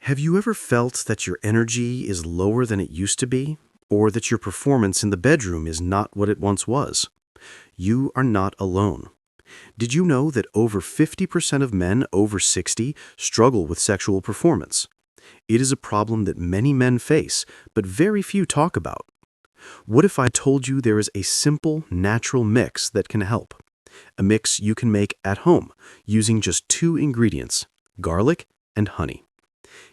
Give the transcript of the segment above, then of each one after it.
Have you ever felt that your energy is lower than it used to be, or that your performance in the bedroom is not what it once was? You are not alone. Did you know that over 50% of men over 60 struggle with sexual performance? It is a problem that many men face, but very few talk about. What if I told you there is a simple, natural mix that can help? A mix you can make at home using just two ingredients, garlic and honey.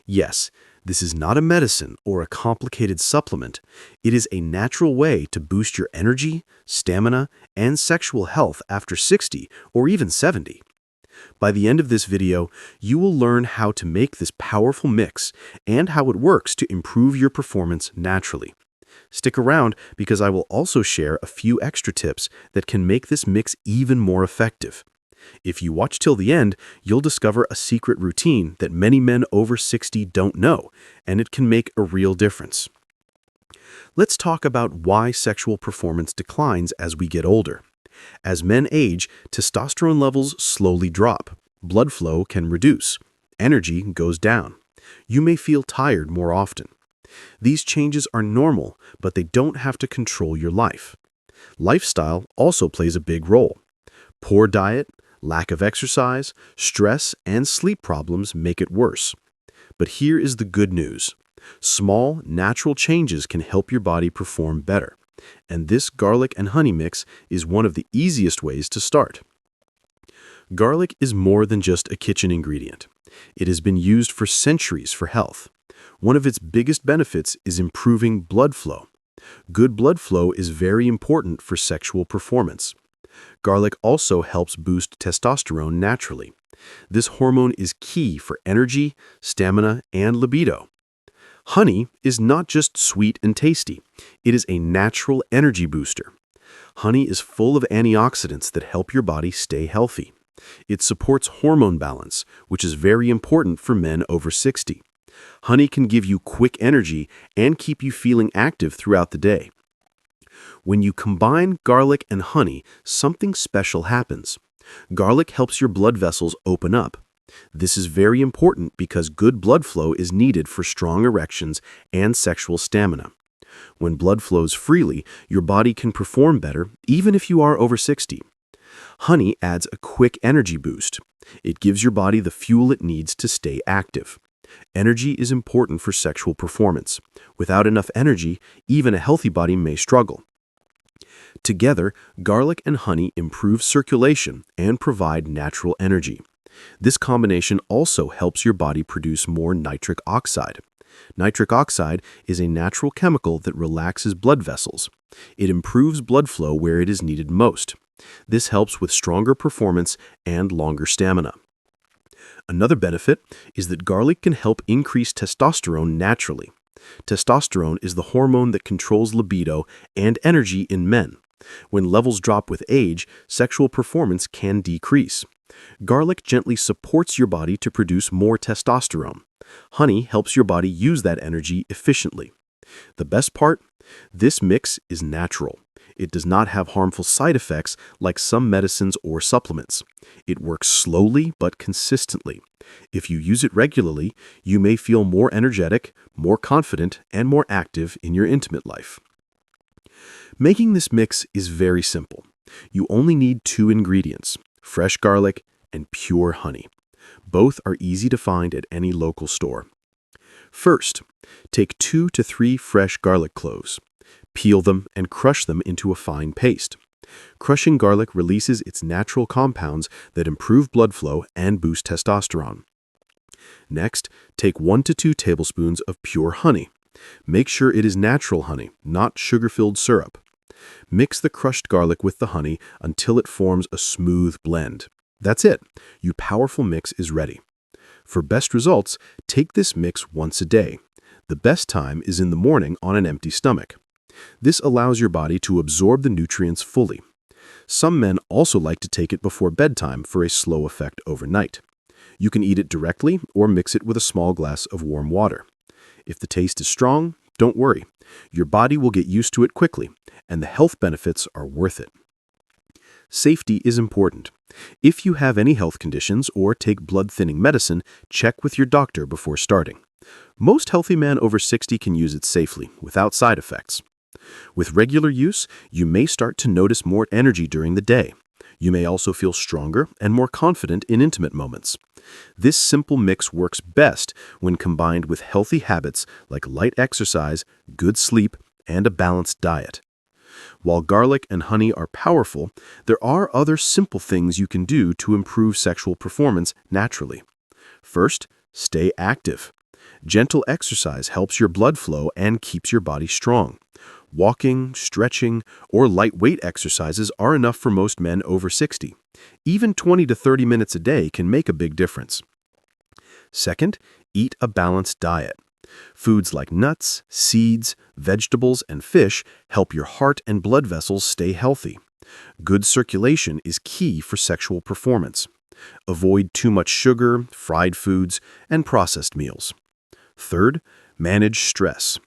Yes, this is not a medicine or a complicated supplement. It is a natural way to boost your energy, stamina, and sexual health after 60 or even 70. By the end of this video, you will learn how to make this powerful mix and how it works to improve your performance naturally. Stick around because I will also share a few extra tips that can make this mix even more effective. If you watch till the end, you'll discover a secret routine that many men over 60 don't know, and it can make a real difference. Let's talk about why sexual performance declines as we get older. As men age, testosterone levels slowly drop, blood flow can reduce, energy goes down. You may feel tired more often. These changes are normal, but they don't have to control your life. Lifestyle also plays a big role. Poor diet, lack of exercise, stress, and sleep problems make it worse. But here is the good news. Small, natural changes can help your body perform better. And this garlic and honey mix is one of the easiest ways to start. Garlic is more than just a kitchen ingredient. It has been used for centuries for health. One of its biggest benefits is improving blood flow. Good blood flow is very important for sexual performance. Garlic also helps boost testosterone naturally. This hormone is key for energy, stamina, and libido. Honey is not just sweet and tasty. It is a natural energy booster. Honey is full of antioxidants that help your body stay healthy. It supports hormone balance, which is very important for men over 60. Honey can give you quick energy and keep you feeling active throughout the day. When you combine garlic and honey, something special happens. Garlic helps your blood vessels open up. This is very important because good blood flow is needed for strong erections and sexual stamina. When blood flows freely, your body can perform better even if you are over 60. Honey adds a quick energy boost. It gives your body the fuel it needs to stay active. Energy is important for sexual performance. Without enough energy, even a healthy body may struggle. Together, garlic and honey improve circulation and provide natural energy. This combination also helps your body produce more nitric oxide. Nitric oxide is a natural chemical that relaxes blood vessels. It improves blood flow where it is needed most. This helps with stronger performance and longer stamina. Another benefit is that garlic can help increase testosterone naturally. Testosterone is the hormone that controls libido and energy in men. When levels drop with age, sexual performance can decrease. Garlic gently supports your body to produce more testosterone. Honey helps your body use that energy efficiently. The best part? This mix is natural. It does not have harmful side effects like some medicines or supplements. It works slowly but consistently. If you use it regularly, you may feel more energetic, more confident, and more active in your intimate life. Making this mix is very simple. You only need two ingredients, fresh garlic and pure honey. Both are easy to find at any local store. First, take 2 to 3 fresh garlic cloves. Peel them and crush them into a fine paste. Crushing garlic releases its natural compounds that improve blood flow and boost testosterone. Next, take 1 to 2 tablespoons of pure honey. Make sure it is natural honey, not sugar-filled syrup. Mix the crushed garlic with the honey until it forms a smooth blend. That's it. Your powerful mix is ready. For best results, take this mix once a day. The best time is in the morning on an empty stomach. This allows your body to absorb the nutrients fully. Some men also like to take it before bedtime for a slow effect overnight. You can eat it directly or mix it with a small glass of warm water. If the taste is strong, don't worry. Your body will get used to it quickly, and the health benefits are worth it. Safety is important. If you have any health conditions or take blood-thinning medicine, check with your doctor before starting. Most healthy men over 60 can use it safely, without side effects. With regular use, you may start to notice more energy during the day. You may also feel stronger and more confident in intimate moments. This simple mix works best when combined with healthy habits like light exercise, good sleep, and a balanced diet. While garlic and honey are powerful, there are other simple things you can do to improve sexual performance naturally. First, stay active. Gentle exercise helps your blood flow and keeps your body strong. Walking, stretching, or lightweight exercises are enough for most men over 60. Even 20 to 30 minutes a day can make a big difference. Second, eat a balanced diet. Foods like nuts, seeds, vegetables, and fish help your heart and blood vessels stay healthy. Good circulation is key for sexual performance. Avoid too much sugar, fried foods, and processed meals. Third, manage stress.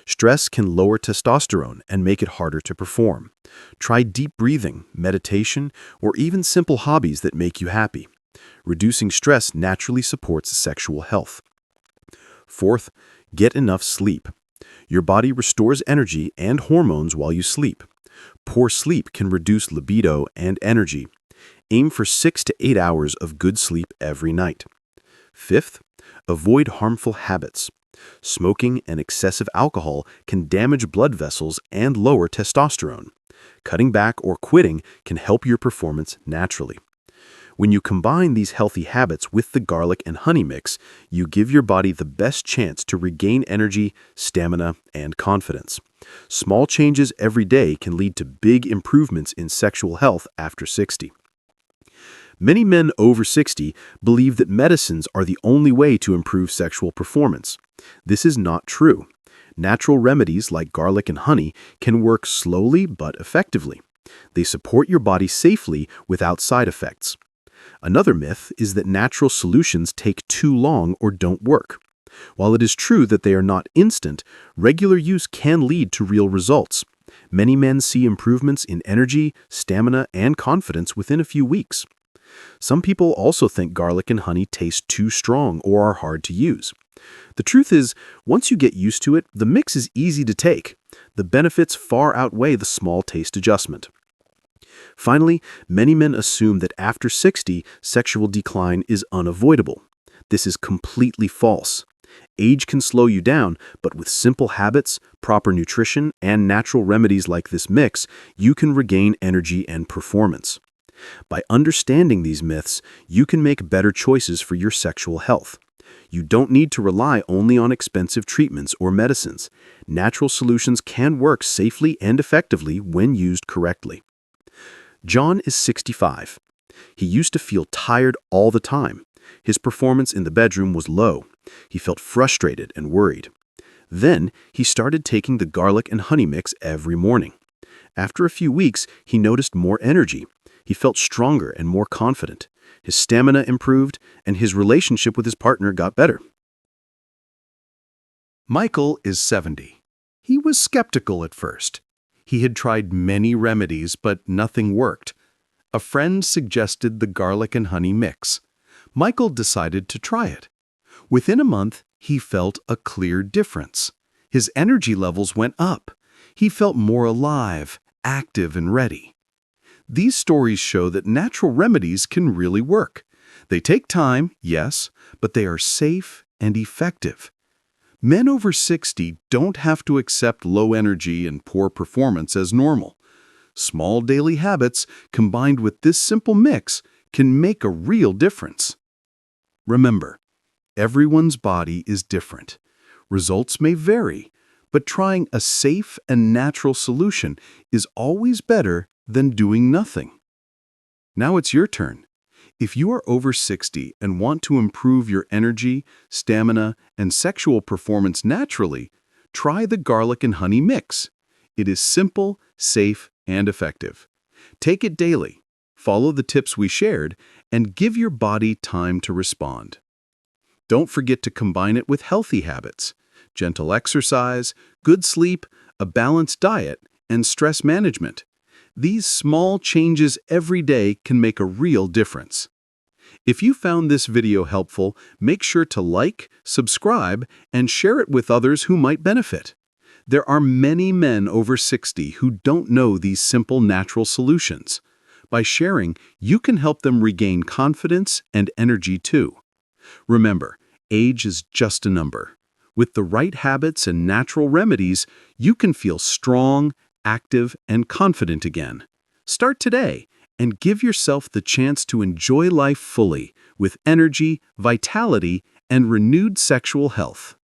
Stress can lower testosterone and make it harder to perform. Try deep breathing, meditation, or even simple hobbies that make you happy. Reducing stress naturally supports sexual health. Fourth, get enough sleep. Your body restores energy and hormones while you sleep. Poor sleep can reduce libido and energy. Aim for 6 to 8 hours of good sleep every night. Fifth, avoid harmful habits. Smoking and excessive alcohol can damage blood vessels and lower testosterone. Cutting back or quitting can help your performance naturally. When you combine these healthy habits with the garlic and honey mix, you give your body the best chance to regain energy, stamina, and confidence. Small changes every day can lead to big improvements in sexual health after 60. Many men over 60 believe that medicines are the only way to improve sexual performance. This is not true. Natural remedies like garlic and honey can work slowly but effectively. They support your body safely without side effects. Another myth is that natural solutions take too long or don't work. While it is true that they are not instant, regular use can lead to real results. Many men see improvements in energy, stamina, and confidence within a few weeks. Some people also think garlic and honey taste too strong or are hard to use. The truth is, once you get used to it, the mix is easy to take. The benefits far outweigh the small taste adjustment. Finally, many men assume that after 60, sexual decline is unavoidable. This is completely false. Age can slow you down, but with simple habits, proper nutrition, and natural remedies like this mix, you can regain energy and performance. By understanding these myths, you can make better choices for your sexual health. You don't need to rely only on expensive treatments or medicines. Natural solutions can work safely and effectively when used correctly. John is 65. He used to feel tired all the time. His performance in the bedroom was low. He felt frustrated and worried. Then, he started taking the garlic and honey mix every morning. After a few weeks, he noticed more energy. He felt stronger and more confident. His stamina improved, and his relationship with his partner got better. Michael is 70. He was skeptical at first. He had tried many remedies, but nothing worked. A friend suggested the garlic and honey mix. Michael decided to try it. Within a month, he felt a clear difference. His energy levels went up. He felt more alive, active, and ready. These stories show that natural remedies can really work. They take time, yes, but they are safe and effective. Men over 60 don't have to accept low energy and poor performance as normal. Small daily habits combined with this simple mix can make a real difference. Remember, everyone's body is different. Results may vary, but trying a safe and natural solution is always better than doing nothing. Now it's your turn. If you are over 60 and want to improve your energy, stamina, and sexual performance naturally, try the garlic and honey mix. It is simple, safe, and effective. Take it daily, follow the tips we shared, and give your body time to respond. Don't forget to combine it with healthy habits, gentle exercise, good sleep, a balanced diet, and stress management. These small changes every day can make a real difference. If you found this video helpful, make sure to like, subscribe, and share it with others who might benefit. There are many men over 60 who don't know these simple natural solutions. By sharing, you can help them regain confidence and energy too. Remember, age is just a number. With the right habits and natural remedies, you can feel strong, active, and confident again. Start today and give yourself the chance to enjoy life fully with energy, vitality, and renewed sexual health.